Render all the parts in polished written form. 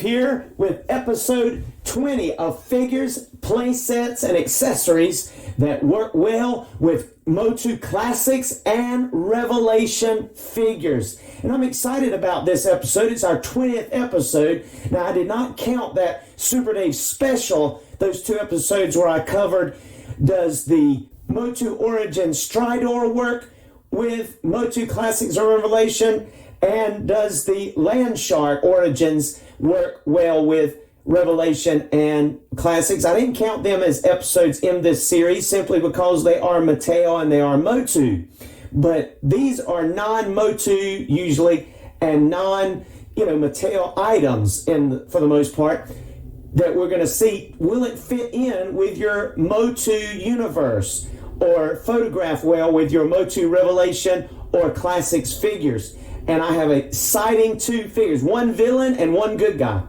here with episode 20 of figures, play sets, and accessories that work well with MOTU Classics and Revelation figures. And I'm excited about this episode. It's our 20th episode. Now, I did not count that Super Dave special, those 2 episodes where I covered, does the MOTU Origin Stridor work with MOTU Classics or Revelation, and does the Landshark Origins work well with Revelation and Classics. I didn't count them as episodes in this series simply because they are Mateo and they are MOTU. But these are non-MOTU usually and non-Mateo items for the most part that we're going to see. Will it fit in with your MOTU universe or photograph well with your MOTU Revelation or Classics figures? And I have exciting 2 figures, 1 villain and 1 good guy.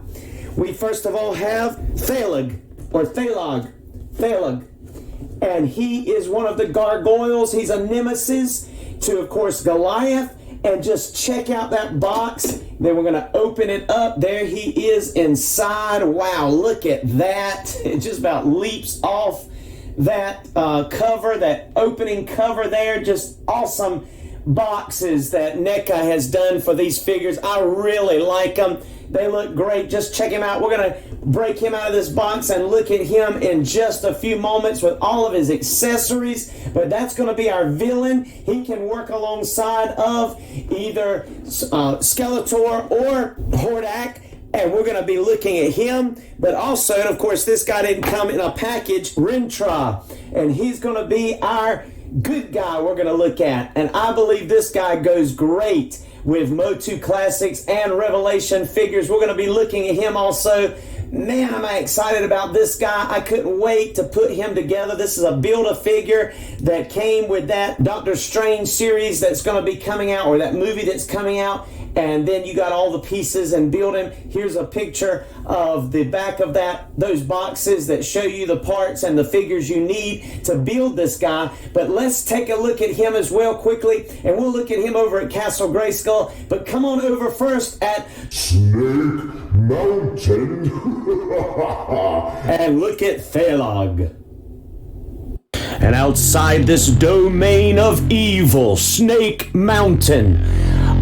We first of all have Thailog, and he is one of the Gargoyles. He's a nemesis to, of course, Goliath. And just check out that box. Then we're going to open it up. There he is inside. Wow, look at that. It just about leaps off that cover, that opening cover there. Just awesome boxes that NECA has done for these figures. I really like them. They look great. Just check him out. We're going to break him out of this box and look at him in just a few moments with all of his accessories. But that's going to be our villain. He can work alongside of either Skeletor or Hordak. And we're going to be looking at him. But also, and of course, this guy didn't come in a package, Rintrah. And he's going to be our good guy we're going to look at. And I believe this guy goes great with MOTU Classics and Revelation figures. We're going to be looking at him also. Man, am I excited about this guy. I couldn't wait to put him together. This is a Build-A-Figure that came with that Doctor Strange series that's going to be coming out, or that movie that's coming out. And then you got all the pieces and build him. Here's a picture of the back of those boxes that show you the parts and the figures you need to build this guy. But let's take a look at him as well quickly, and we'll look at him over at Castle Grayskull. But come on over first at Snake Mountain. and look at Thailog. And outside this domain of evil, Snake Mountain,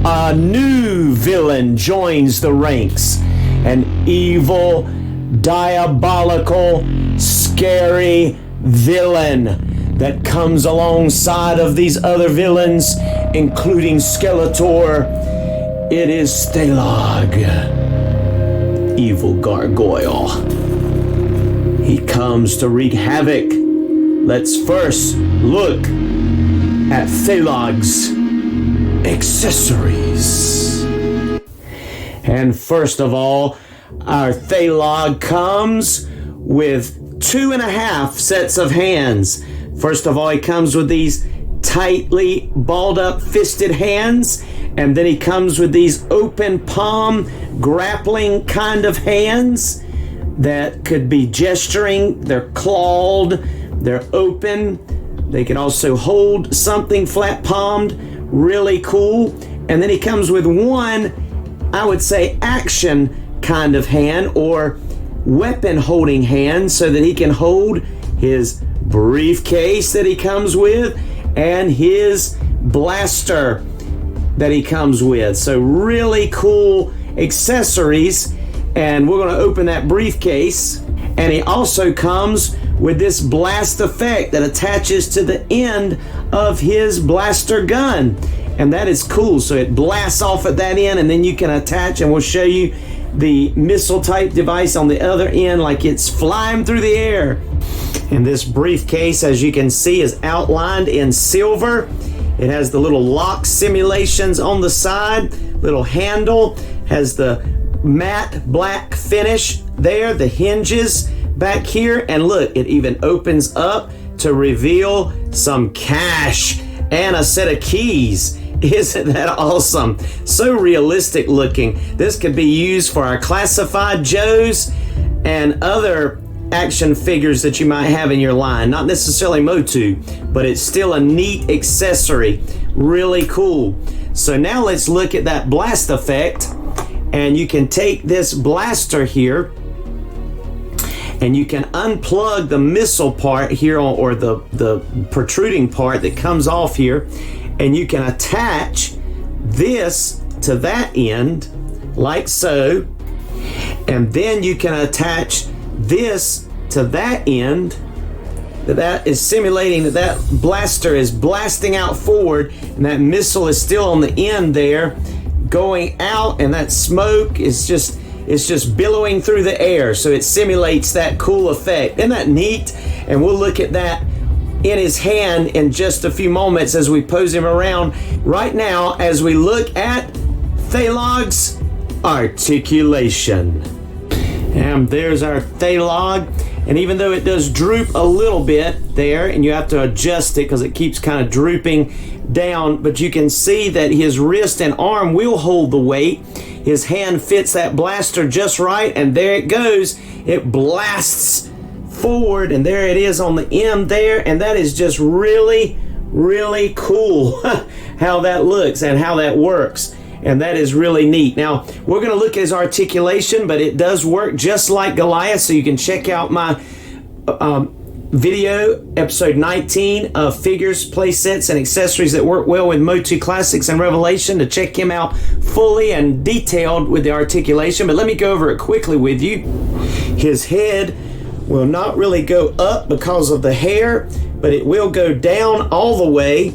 a new villain joins the ranks. An evil, diabolical, scary villain that comes alongside of these other villains, including Skeletor. It is Thailog, evil gargoyle. He comes to wreak havoc. Let's first look at Thailog's accessories. And first of all, our Thailog comes with 2.5 sets of hands. First of all, he comes with these tightly balled up fisted hands, and then he comes with these open palm grappling kind of hands that could be gesturing. They're clawed, they're open, they can also hold something flat palmed. Really cool. And then he comes with one, I would say, action kind of hand or weapon holding hand, so that he can hold his briefcase that he comes with and his blaster that he comes with. So really cool accessories. And we're going to open that briefcase. And he also comes with this blast effect that attaches to the end of his blaster gun. And that is cool. So it blasts off at that end, and then you can attach, and we'll show you the missile type device on the other end like it's flying through the air. And this briefcase, as you can see, is outlined in silver. It has the little lock simulations on the side, little handle, has the matte black finish there, the hinges back here, and look, it even opens up to reveal some cash and a set of keys. Isn't that awesome? So realistic looking. This could be used for our classified Joes and other action figures that you might have in your line. Not necessarily MOTU, but it's still a neat accessory. Really cool. So now let's look at that blast effect. And you can take this blaster here and you can unplug the missile part here, or the protruding part that comes off here, and you can attach this to that end like so, and then you can attach this to that end. That is simulating that blaster is blasting out forward, and that missile is still on the end there going out, and that smoke is just billowing through the air, so it simulates that cool effect. Isn't that neat? And we'll look at that in his hand in just a few moments as we pose him around. Right now, as we look at Thailog's articulation. And there's our Thailog. And even though it does droop a little bit there, and you have to adjust it because it keeps kind of drooping down, but you can see that his wrist and arm will hold the weight. His hand fits that blaster just right, and there it goes. It blasts forward, and there it is on the end there, and that is just really, really cool how that looks and how that works. And that is really neat. Now, we're going to look at his articulation, but it does work just like Goliath, so you can check out my video, episode 19 of figures, play sets, and accessories that work well with MOTU Classics and Revelation, to check him out fully and detailed with the articulation. But let me go over it quickly with you. His head will not really go up because of the hair, but it will go down all the way.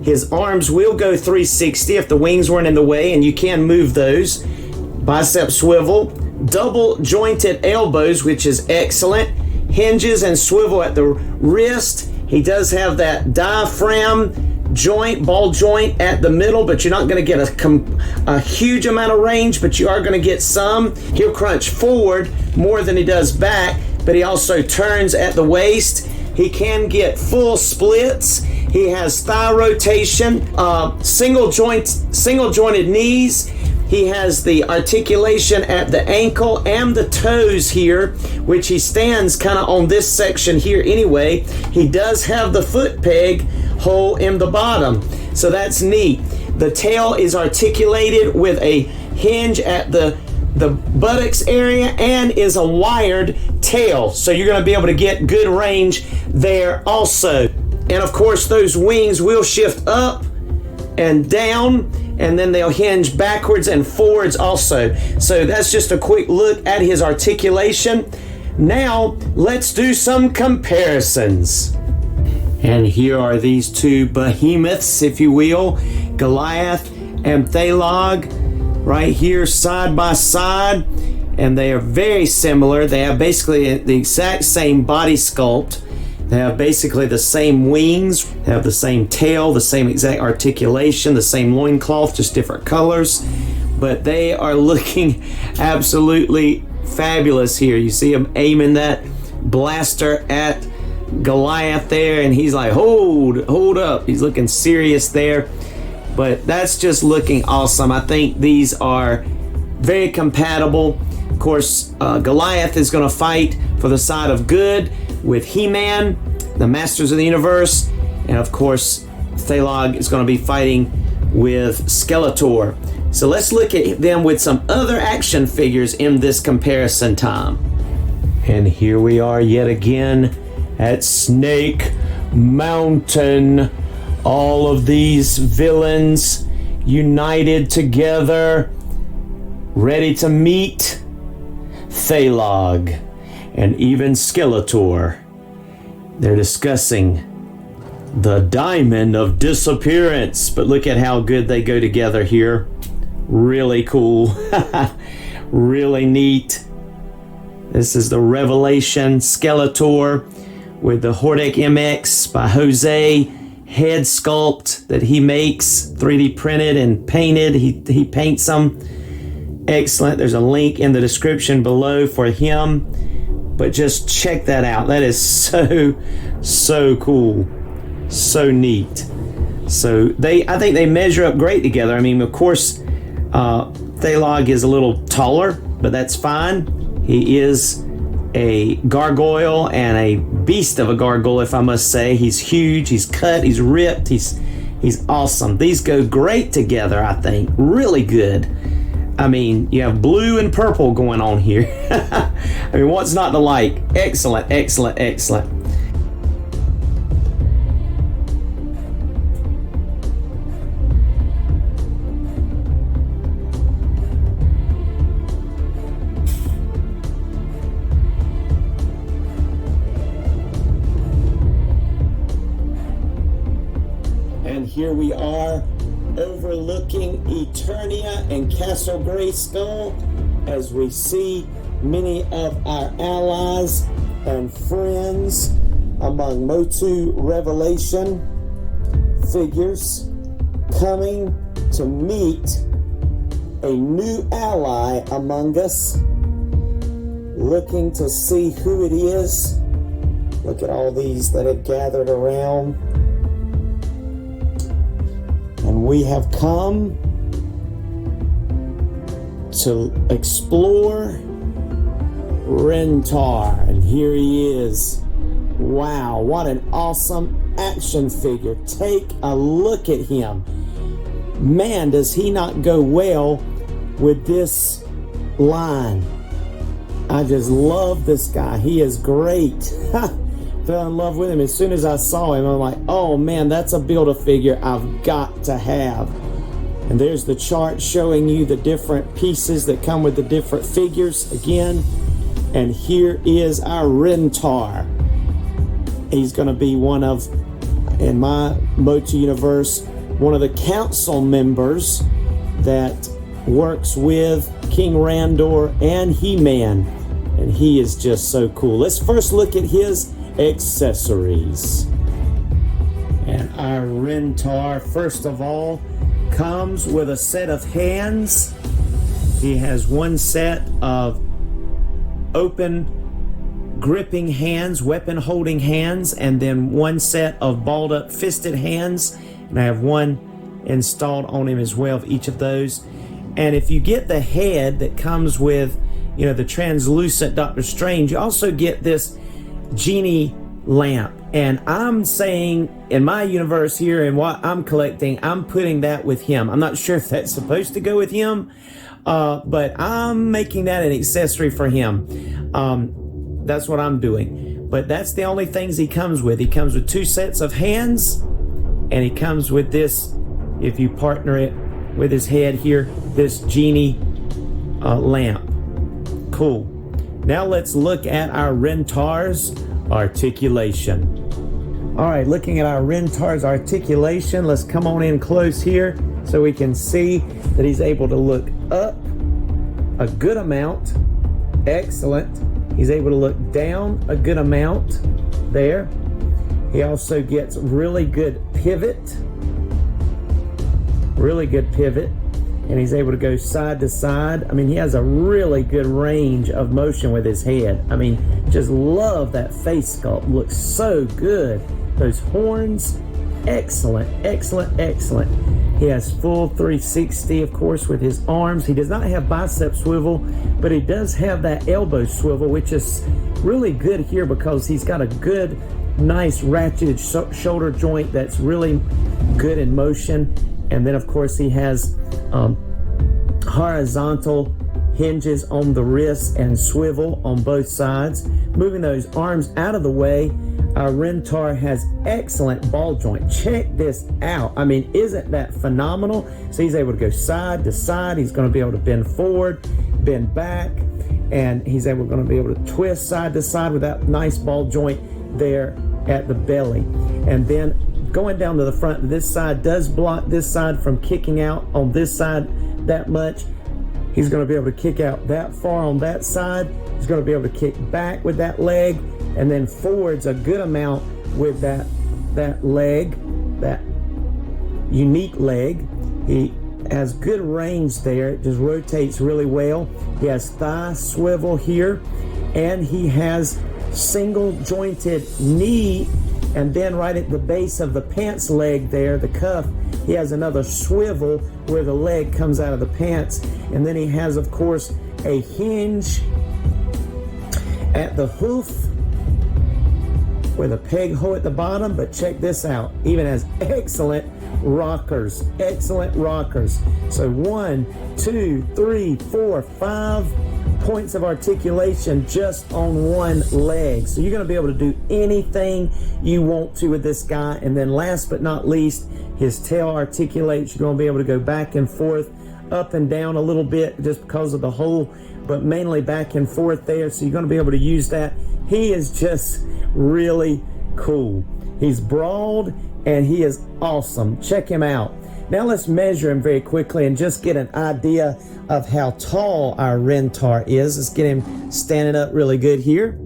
His arms will go 360 if the wings weren't in the way, and you can move those. Bicep swivel, double jointed elbows, which is excellent. Hinges and swivel at the wrist. He does have that diaphragm joint, ball joint at the middle, but you're not going to get a huge amount of range, but you are going to get some. He'll crunch forward more than he does back, but he also turns at the waist. He can get full splits. He has thigh rotation, single jointed knees. He has the articulation at the ankle and the toes here, which he stands kind of on this section here anyway. He does have the foot peg hole in the bottom, so that's neat. The tail is articulated with a hinge at the buttocks area and is a wired tail, so you're going to be able to get good range there also. And of course, those wings will shift up and down, and then they'll hinge backwards and forwards also. So that's just a quick look at his articulation. Now let's do some comparisons. And here are these two behemoths, if you will, Goliath and Thailog, right here side by side, and they are very similar. They have basically the exact same body sculpt. They have basically the same wings, they have the same tail, the same exact articulation, the same loincloth, just different colors. But they are looking absolutely fabulous here. You see him aiming that blaster at Goliath there, and he's like, hold up. He's looking serious there. But that's just looking awesome. I think these are very compatible. Of course, Goliath is going to fight for the side of good with He-Man, the Masters of the Universe, and of course, Thailog is going to be fighting with Skeletor. So let's look at them with some other action figures in this comparison time. And here we are yet again at Snake Mountain. All of these villains united together, ready to meet Thailog and even Skeletor. They're discussing the Diamond of Disappearance, but look at how good they go together here. Really cool. Really neat. This is the Revelation Skeletor with the Hordek MX by Jose head sculpt that he makes, 3D printed and painted. He paints them. Excellent. There's a link in the description below for him, but just check that out. That is so cool, so neat. So I think they measure up great together. I mean, of course, Thailog is a little taller, but that's fine. He is a gargoyle and a beast of a gargoyle, if I must say. He's huge, he's cut, he's ripped, he's awesome. These go great together, I think. Really good. I mean, you have blue and purple going on here. I mean, what's not to like? Excellent, excellent, excellent. And here we are, overlooking Eternia and Castle Grayskull, as we see many of our allies and friends among MOTU Revelation figures coming to meet a new ally among us, looking to see who it is. Look at all these that have gathered around. And we have come to explore Rintrah, and here he is. Wow, what an awesome action figure. Take a look at him. Man, does he not go well with this line. I just love this guy. He is great. Fell in love with him as soon as I saw him. I'm like, oh man, that's a Build-A-Figure I've got to have. And there's the chart showing you the different pieces that come with the different figures again. And here is our Rintrah. He's going to be one of, in my MOTU universe, one of the council members that works with King Randor and He-Man. And he is just so cool. Let's first look at his accessories. And our Rintrah, first of all, comes with a set of hands. He has one set of open gripping hands, weapon holding hands, and then one set of balled up fisted hands. And I have one installed on him as well of each of those. And if you get the head that comes with, you know, the translucent Doctor Strange, you also get this genie lamp. And I'm saying in my universe here and what I'm collecting, I'm putting that with him. I'm not sure if that's supposed to go with him, but I'm making that an accessory for him. That's what I'm doing. But that's the only things he comes with. He comes with two sets of hands, and he comes with this, if you partner it with his head here, this genie lamp. Cool. Now let's look at our Rintrah's articulation. All right, looking at our Rintrah's articulation, let's come on in close here so we can see that he's able to look up a good amount. Excellent. He's able to look down a good amount there. He also gets really good pivot. Really good pivot. And he's able to go side to side. I mean, he has a really good range of motion with his head. I mean, just love that face sculpt. Looks so good. Those horns, excellent, excellent, excellent. He has full 360, of course, with his arms. He does not have bicep swivel, but he does have that elbow swivel, which is really good here because he's got a good, nice ratcheted shoulder joint that's really good in motion. And then, of course, he has horizontal hinges on the wrists and swivel on both sides. Moving those arms out of the way, our Rintrah has excellent ball joint. Check this out. I mean, isn't that phenomenal? So he's able to go side to side. He's going to be able to bend forward, bend back, and he's going to be able to twist side to side with that nice ball joint there at the belly. And then going down to the front, this side does block this side from kicking out on this side that much. He's going to be able to kick out that far on that side. He's going to be able to kick back with that leg, and then forwards a good amount with that leg, that unique leg. He has good range there. It just rotates really well. He has thigh swivel here, and he has single jointed knee. And then right at the base of the pants leg there, the cuff, he has another swivel where the leg comes out of the pants. And then he has, of course, a hinge at the hoof. with a peg hole at the bottom, but check this out. Even has excellent rockers. Excellent rockers. So 1, 2, 3, 4, 5 points of articulation just on one leg. So you're going to be able to do anything you want to with this guy. And then last but not least, his tail articulates. You're going to be able to go back and forth, up and down a little bit just because of the hole, but mainly back and forth there. So you're going to be able to use that. He is just really cool. He's broad and he is awesome. Check him out. Now let's measure him very quickly and just get an idea of how tall our Rintrah is. Let's get him standing up really good here.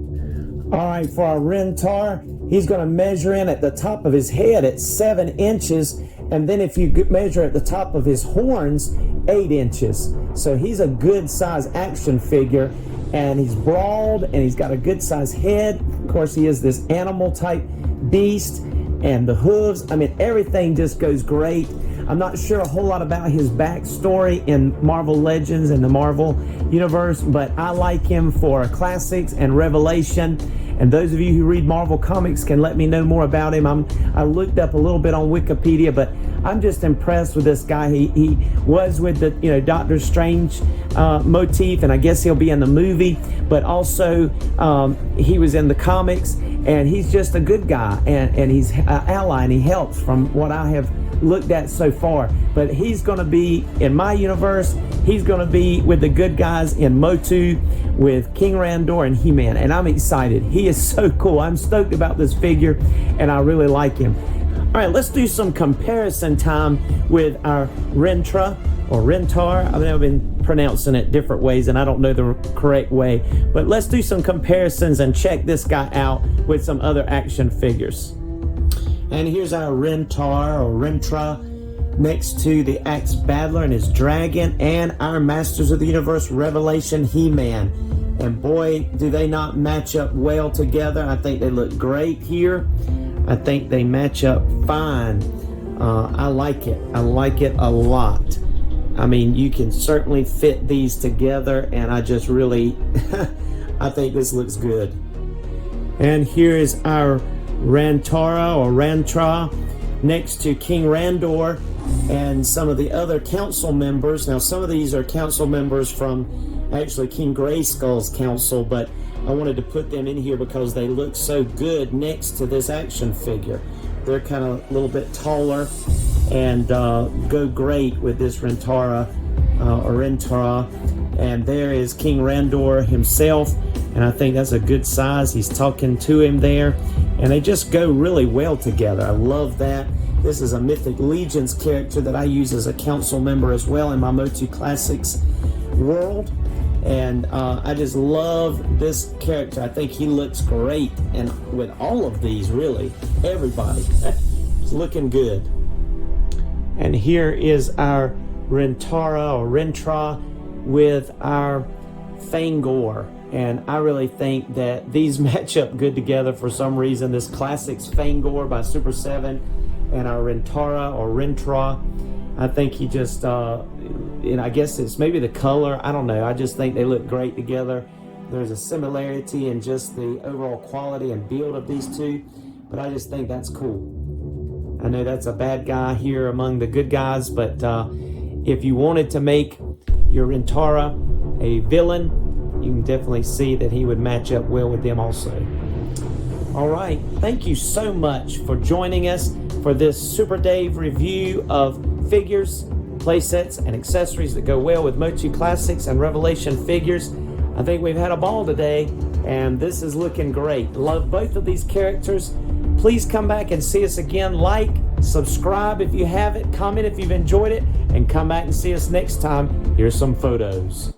All right, for our Rintrah, he's going to measure in at the top of his head at 7 inches. And then if you measure at the top of his horns, 8 inches. So he's a good size action figure, and he's broad and he's got a good size head. Of course, he is this animal type beast, and the hooves. I mean, everything just goes great. I'm not sure a whole lot about his backstory in Marvel Legends and the Marvel Universe, but I like him for Classics and Revelation. And those of you who read Marvel Comics can let me know more about him. I looked up a little bit on Wikipedia, but I'm just impressed with this guy. He was with the Doctor Strange motif, and I guess he'll be in the movie, but also he was in the comics, and he's just a good guy, and he's an ally, and he helps from what I have looked at so far. But he's going to be in my universe. He's going to be with the good guys in MOTU with King Randor and He-Man, and I'm excited. He is so cool. I'm stoked about this figure, and I really like him. All right, let's do some comparison time with our Rintrah or Rintar. I mean, I've been pronouncing it different ways, and I don't know the correct way, but let's do some comparisons and check this guy out with some other action figures. And here's our Rintar or Rintrah next to the Axe Battler and his dragon, and our Masters of the Universe Revelation He-Man. And boy, do they not match up well together. I think they look great here. I think they match up fine. I like it. I like it a lot. I mean, you can certainly fit these together, and I just really, I think this looks good. And here is our Rantara or Rintrah next to King Randor and some of the other council members. Now, some of these are council members from actually King Grayskull's council, but I wanted to put them in here because they look so good next to this action figure. They're kind of a little bit taller and go great with this Rintrah or Rintrah. And there is King Randor himself, and I think that's a good size. He's talking to him there, and they just go really well together. I love that. This is a Mythic Legions character that I use as a council member as well in my MOTU Classics world. And I just love this character. I think he looks great, and with all of these, really, everybody, it's looking good. And here is our Rintrah or Rintrah with our Fangor, and I really think that these match up good together for some reason. This Classics Fangor by Super 7 and our Rintrah or Rintrah, I think he just and I guess it's maybe the color, I don't know, I just think they look great together. There's a similarity in just the overall quality and build of these two, but I just think that's cool. I know that's a bad guy here among the good guys, but if you wanted to make your Rintrah a villain, you can definitely see that he would match up well with them also. All right, thank you so much for joining us for this Super Dave review of figures, playsets, and accessories that go well with MOTU Classics and Revelation figures. I think we've had a ball today, and this is looking great. Love both of these characters. Please come back and see us again. Like, subscribe if you haven't, comment if you've enjoyed it, and come back and see us next time. Here's some photos.